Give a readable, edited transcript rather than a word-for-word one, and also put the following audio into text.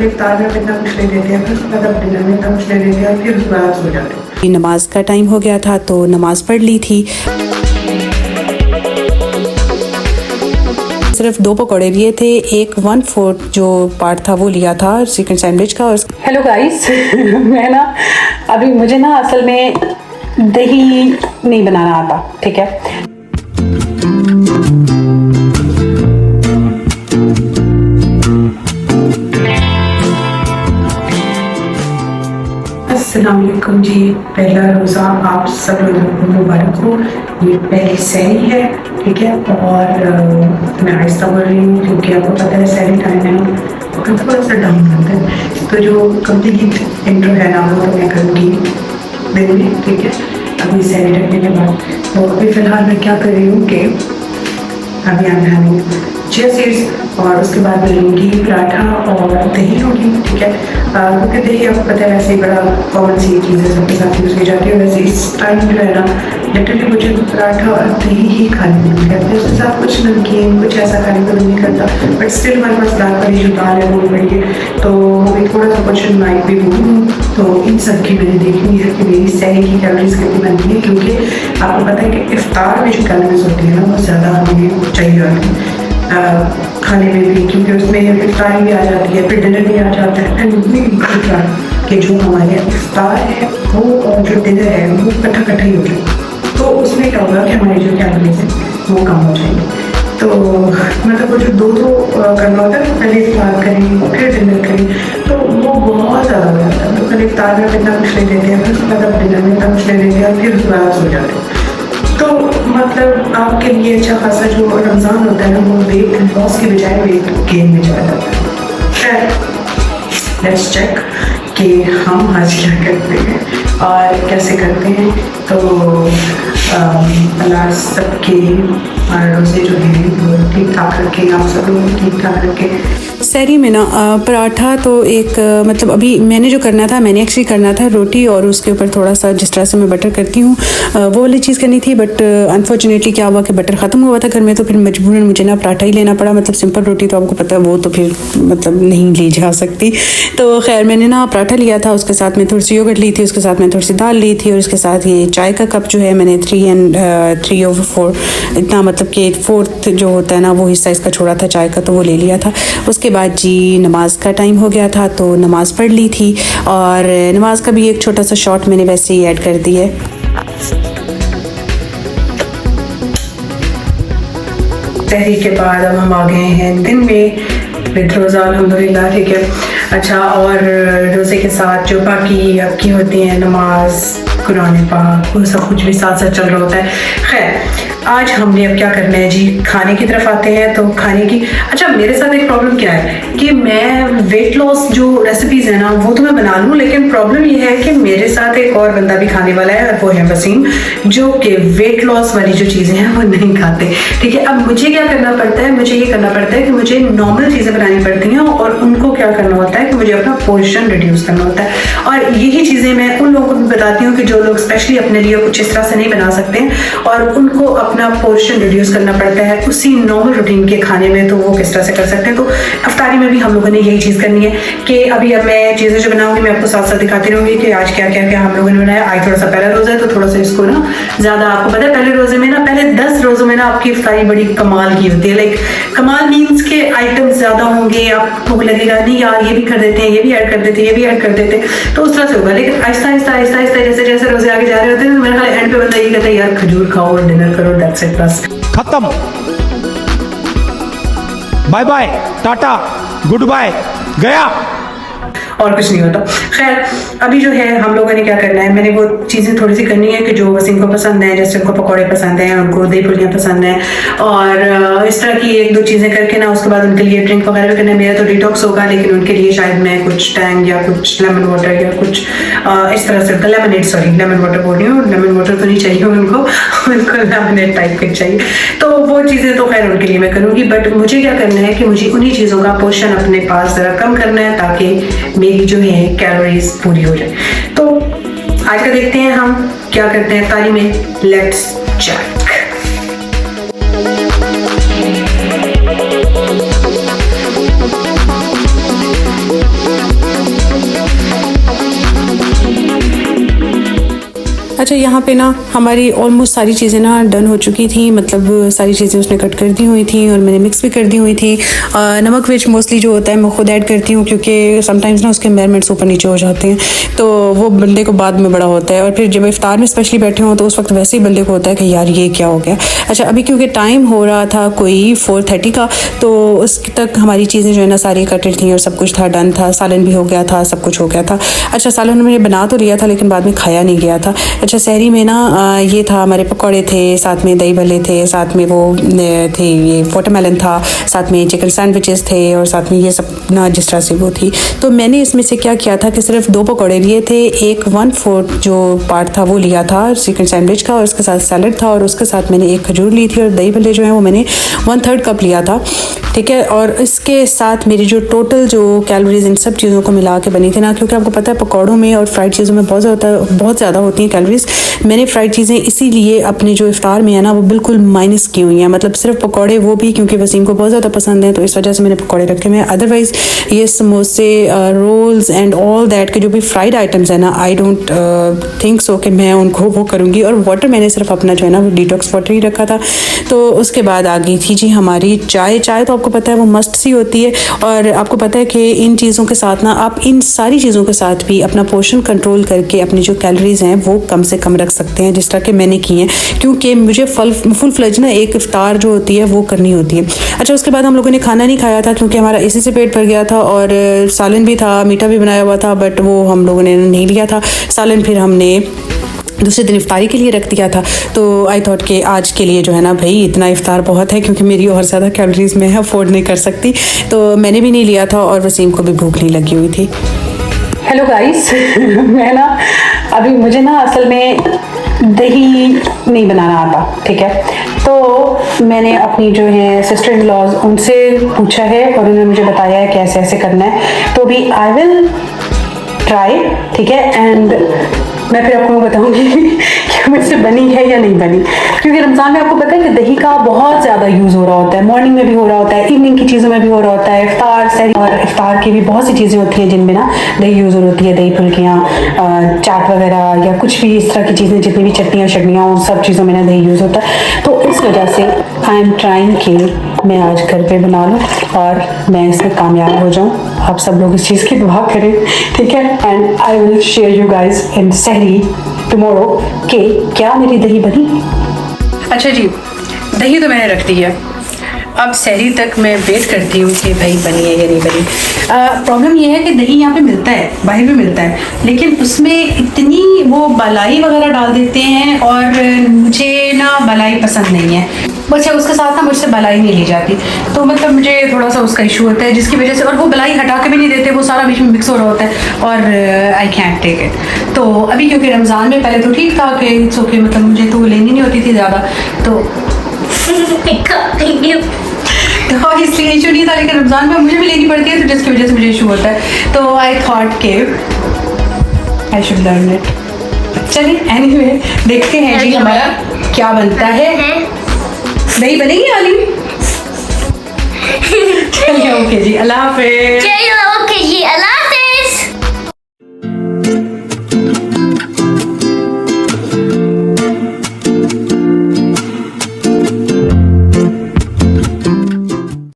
इफ्तार में कितना कुछ ले लेते हैं, फिर उसके बाद अब डिनर में इतना कुछ ले लेते हैं, फिर उसके बाद सो जाते हैं। नमाज का टाइम हो गया था तो नमाज पढ़ ली थी। सिर्फ 2 पकौड़े लिए थे, एक 1/4 जो पार्ट था वो लिया था चिकन सैंडविच का। और हेलो गाइस मैं ना अभी मुझे ना असल में दही नहीं बनाना आता, ठीक है। अस्सलाम वालेकुम जी, पहला रोज़ा आप सब लोगों को मुबारक हो। ये पहली सहरी है, ठीक है। और मैं आहिस्ता बोल रही हूँ क्योंकि आपको पता है सहरी टाइम है और थोड़ा सा डाउन होता है, तो जो कंप्लीट इंट्रो है ना वो तो मैं करूँगी दिन में, ठीक है, अभी सहरी रखने के बाद। तो अभी फ़िलहाल मैं क्या कर रही हूँ कि अभी हम हैविंग चिया सीड्स और उसके बाद मैं लूँगी पराठा और दही लूँगी, ठीक है। क्योंकि दही आपको पता है वैसे ही बड़ा कॉमन सी चीज़ है, सबके साथ यूज़ की जाती है। वैसे इस टाइम जो है ना लिटरली मुझे पराठा और दही ही खाने को मिल करता है, उसके साथ कुछ नमकीन कुछ ऐसा खाने को नहीं करता। बट स्टिल हमारे पास दाल वाली जो दाल है वो बड़ी है, तो मैं थोड़ा सा क्वेश्चन माइक भी बोलूँ तो इन सब की मैंने देखनी है कि मेरी सहरी की कैलोरीज कितनी बनती है, क्योंकि आपको पता है कि इफ्तार में जो कैलोरीज होती है ना वो ज़्यादा हमें चाहिए होती है खाने में भी, क्योंकि उसमें इफ्तारी भी आ जाती है, फिर डिनर भी आ जाता है। एंड कि जो हमारे इफ्तार है वो और जो डिनर है वो इकट्ठा ही हो जाए, तो उसमें क्या होगा कि हमारी जो कैलोरीज है वो कम हो जाएगी। तो मतलब वो जो दो करना होता है, पहले इफ्तार करें फिर डिनर करें, तो वो बहुत ज़्यादा हो जाता है। तो पहले इफ्तार में कितना कुछ ले लेते हैं, फिर उसके बाद अब डिनर में इतना कुछ ले लेते हैं, फिर उसके बाद सो जाते हैं। तो मतलब आपके लिए अच्छा खासा जो रमज़ान होता है ना वो वेट लॉस की बजाय वेट गेन में चला जाता है। खैर लेट्स चेक कि हम आज क्या करते हैं और कैसे करते हैं। तो अल्लाह सबके रोज़े जो हैं वो ठीक ठाक रखें, आप सब लोग ठीक ठाक रखें। सहरी में ना पराठा तो एक मतलब अभी मैंने जो करना था, मैंने एक्चुअली करना था रोटी और उसके ऊपर थोड़ा सा जिस तरह से मैं बटर करती हूँ वो वाली चीज़ करनी थी। बट अनफॉर्चुनेटली क्या हुआ कि बटर ख़त्म हुआ था घर में, तो फिर मजबूरन मुझे ना पराठा ही लेना पड़ा। मतलब सिंपल रोटी तो आपको पता है वो तो फिर मतलब नहीं ली जा सकती। तो खैर मैंने ना पराठा लिया था, उसके साथ में थोड़ी सी योगर्ट ली थी, उसके साथ में थोड़ी सी दाल ली थी और उसके साथ ये चाय का कप जो है मैंने 3/4 इतना, मतलब कि 1/4 जो होता है ना वो हिस्सा इसका छोड़ा था चाय का, तो वो ले लिया था। उसके बाद जी नमाज का टाइम हो गया था तो नमाज पढ़ ली थी और नमाज का भी एक छोटा सा शॉट मैंने वैसे ही ऐड कर दिया है। सहरी के बाद अब हम आ गए हैं दिन में विद रोज़ा अल्हम्दुलिल्लाह, ठीक है। अच्छा, और रोज़े के साथ जो बाकी आपकी होती हैं नमाज कुरान पाक वो सब कुछ भी साथ साथ चल रहा होता है। खैर आज हमने अब क्या करना है जी, खाने की तरफ आते हैं। तो खाने की, अच्छा मेरे साथ एक प्रॉब्लम क्या है कि मैं वेट लॉस जो रेसिपीज़ है ना वो तो मैं बना लूँ, लेकिन प्रॉब्लम ये है कि मेरे साथ एक और बंदा भी खाने वाला है और वो है वसीम, जो कि वेट लॉस वाली जो चीज़ें हैं वो नहीं खाते, ठीक है। अब मुझे क्या करना पड़ता है, मुझे ये करना पड़ता है कि मुझे नॉर्मल चीज़ें बनानी पड़ती हैं और उनको क्या करना होता है कि मुझे अपना पोर्शन रिड्यूस करना होता है। और यही चीज़ें मैं उन लोगों को भी बताती हूँ कि जो लोग स्पेशली अपने लिए कुछ इस तरह से नहीं बना सकते हैं और उनको अपना पोर्शन रिड्यूस करना पड़ता है उसी नॉर्मल रूटीन के खाने में, तो वो किस तरह से कर सकते हैं। तो अफ्तारी में भी हम लोगों ने यही चीज़ करनी है कि अभी अब मैं चीज़ें जो बनाऊंगी मैं आपको साथ साथ दिखाती रहूँगी कि आज क्या क्या क्या हम लोगों ने बनाया। आज थोड़ा सा पहला रोज़ा है तो थोड़ा सा इसको ना ज़्यादा, आपको पता है पहले रोज़े में ना, पहले 10 रोज़ों में ना आपकी इफ्तारी बड़ी कमाल की होती है। लाइक कमाल मीन्स के आइटम्स ज़्यादा होंगे, आपको लगेगा नहीं यार ये भी कर देते हैं, ये भी ऐड कर देते हैं, ये भी ऐड कर देते हैं, तो उस तरह से होगा। लेकिन आहिस्ता आहिस्ता आहिस्ता आहिस्ता जैसे जैसे रोज़े आगे जा रहे होते हैं मेरे ख्याल एंड पे बंदा ये कहता है यार खजूर खाओ और डिनर करो, दैट्स इट, बस खत्म, बाय बाय टाटा गुड बाय, गया और कुछ नहीं होता। खैर अभी जो है हम लोगों ने क्या करना है, मैंने वो चीज़ें थोड़ी सी करनी है कि जो वसीम को पसंद है, जैसे उनको पकौड़े पसंद हैं, उनको दही फुल्कियाँ पसंद हैं और इस तरह की 1-2 चीज़ें करके ना उसके बाद उनके लिए ड्रिंक वगैरह भी करना है। मेरा तो डिटॉक्स होगा, लेकिन उनके लिए शायद मैं कुछ टैंग या कुछ लेमन वाटर या कुछ इस तरह से लेमनेड, सॉरी लेमन वाटर बोल रही हूँ, लेमन वाटर तो नहीं चाहिए उनको लेमनेड टाइप के चाहिए, तो वो चीज़ें तो खैर उनके लिए मैं करूँगी। बट मुझे क्या करना है कि मुझे उन्हीं चीज़ों का पोर्शन अपने पास ज़रा कम करना है ताकि मेरी जो है कैलोरीज पूरी हो जाए। तो आज का देखते हैं हम क्या करते हैं इफ्तारी में, लेट्स चेक। अच्छा, यहाँ पे ना हमारी ऑलमोस्ट सारी चीज़ें ना डन हो चुकी थी, मतलब सारी चीज़ें उसने कट कर दी हुई थी और मैंने मिक्स भी कर दी हुई थी। नमक मिर्च मोस्टली जो होता है मैं खुद ऐड करती हूँ, क्योंकि समटाइम्स ना उसके मेजरमेंट्स ऊपर नीचे हो जाते हैं, तो वो बंदे को बाद में बड़ा होता है। और फिर जब इफ्तार में स्पेशली बैठे हों तो उस वक्त वैसे ही बंदे को होता है कि यार ये क्या हो गया। अच्छा, अभी क्योंकि टाइम हो रहा था कोई 4:30 का, तो उस तक हमारी चीज़ें जो है ना सारी कटेड थी और सब कुछ था, डन था, सालन भी हो गया था, सब कुछ हो गया था। अच्छा, सालन मैंने बना तो लिया था लेकिन बाद में खाया नहीं गया था। अच्छा, सहरी में ना ये था, हमारे पकौड़े थे, साथ में दही भल्ले थे, साथ में वो थे, ये वाटरमेलन था, साथ में चिकन सैंडविचेस थे और साथ में ये सब ना जिस तरह से वो थी। तो मैंने इसमें से क्या किया था कि सिर्फ 2 पकौड़े लिए थे, एक 1/4 जो पार्ट था वो लिया था चिकन सैंडविच का और उसके साथ सैलड था और उसके साथ मैंने एक खजूर ली थी और दही भल्ले जो है वो मैंने 1/3 कप लिया था, ठीक है। और इसके साथ मेरी जो टोटल जो कैलोरीज इन सब चीज़ों को मिला के बनी थी ना, क्योंकि आपको पता है पकौड़ों में और फ्राइड चीज़ों में बहुत ज़्यादा होती हैं कैलोरीज। मैंने फ्राइड चीज़ें इसीलिए अपने जो इफ्तार में है ना वो बिल्कुल माइनस की हुई हैं, मतलब सिर्फ पकौड़े, वो भी क्योंकि वसीम को बहुत ज़्यादा पसंद है तो इस वजह से मैंने पकौड़े रखे हुए हैं। अदरवाइज़ ये समोसे, रोल्स एंड ऑल दैट के जो भी फ्राइड आइटम्स है ना, आई डोंट थिंक सो कि मैं उनको वो करूँगी। और वाटर मैंने सिर्फ अपना जो है ना वो डिटॉक्स वाटर ही रखा था। तो उसके बाद आ गई थी जी हमारी चाय। चाय तो आपको पता है वो मस्ट सी होती है और आपको पता है कि इन चीज़ों के साथ ना आप इन सारी चीज़ों के साथ भी अपना पोर्शन कंट्रोल करके अपनी जो कैलोरीज हैं वो कम से कम रख सकते हैं, जिस तरह के मैंने की हैं, क्योंकि मुझे फुल फ्लेज ना एक इफ्तार जो होती है वो करनी होती है। अच्छा, उसके बाद हम लोगों ने खाना नहीं खाया था क्योंकि हमारा इसी से पेट भर गया था और सालन भी था, मीठा भी बनाया हुआ था, बट वो हम लोगों ने नहीं लिया था। सालन फिर हमने दूसरे दिन इफ्तारी के लिए रख दिया था। तो आई थॉट कि आज के लिए जो है ना भाई इतना इफ्तार बहुत है, क्योंकि मेरी और ज़्यादा कैलोरीज मैं अफोर्ड नहीं कर सकती, तो मैंने भी नहीं लिया था और वसीम को भी भूख नहीं लगी हुई थी। हेलो गाइस मैं ना अभी मुझे ना असल में दही नहीं बनाना आता, ठीक है। तो मैंने अपनी जो है सिस्टर इन लॉज उनसे पूछा है और उन्होंने मुझे बताया है कैसे ऐसे करना है, तो भी आई विल ट्राई, ठीक है। एंड मैं फिर आपको बताऊंगी कि मुझसे बनी है या नहीं बनी, क्योंकि रमज़ान में आपको पता है कि दही का बहुत ज़्यादा यूज़ हो रहा होता है, मॉर्निंग में भी हो रहा होता है, इवनिंग की चीज़ों में भी हो रहा होता है, इफ्तार सहरी और इफ्तार की भी बहुत सी चीज़ें होती हैं जिनमें ना दही यूज़ होती है, दही फुल्कियाँ, चाट वगैरह या कुछ भी इस तरह की चीज़ें, जितनी भी चटनियाँ शटनियाँ उन सब चीज़ों में ना दही यूज़ होता है। तो इस वजह से आई एम ट्राइंग कि मैं आज घर पे बना लूँ और मैं इसमें कामयाब हो जाऊँ। आप सब लोग इस चीज़ की दुआ करें, ठीक है। And I will share you guys in सहरी टुमारो कि क्या मेरी दही बनी। अच्छा जी, दही तो मैंने रख दी है, अब सहरी तक मैं वेट करती हूँ कि भाई बनी है या नहीं बनी। प्रॉब्लम ये है कि दही यहाँ पे मिलता है, बाहर भी मिलता है, लेकिन उसमें इतनी वो मलाई वगैरह डाल देते हैं और मुझे ना मलाई पसंद नहीं है। बस उसके साथ ना मुझसे मलाई नहीं ली जाती, तो मतलब मुझे थोड़ा सा उसका इशू होता है, जिसकी वजह से, और वो मलाई हटा के भी नहीं देते, वो सारा बीच में मिक्स हो रहा होता है और आई कैंट टेक इट। तो अभी क्योंकि रमज़ान में पहले तो ठीक था कि इट्स ओके, मतलब मुझे तो लेनी नहीं होती थी ज़्यादा, तो इसलिए इशू नहीं था, लेकिन रमज़ान में मुझे भी लेनी पड़ती है तो जिसकी वजह से मुझे इशू होता है। तो आई थॉट के आई शुड लर्न इट। चलिए एनीवे देखते हैं जी हमारा क्या बनता है। दही बनेगी आली? चलिए ओके जी, अल्लाह हाफिज़।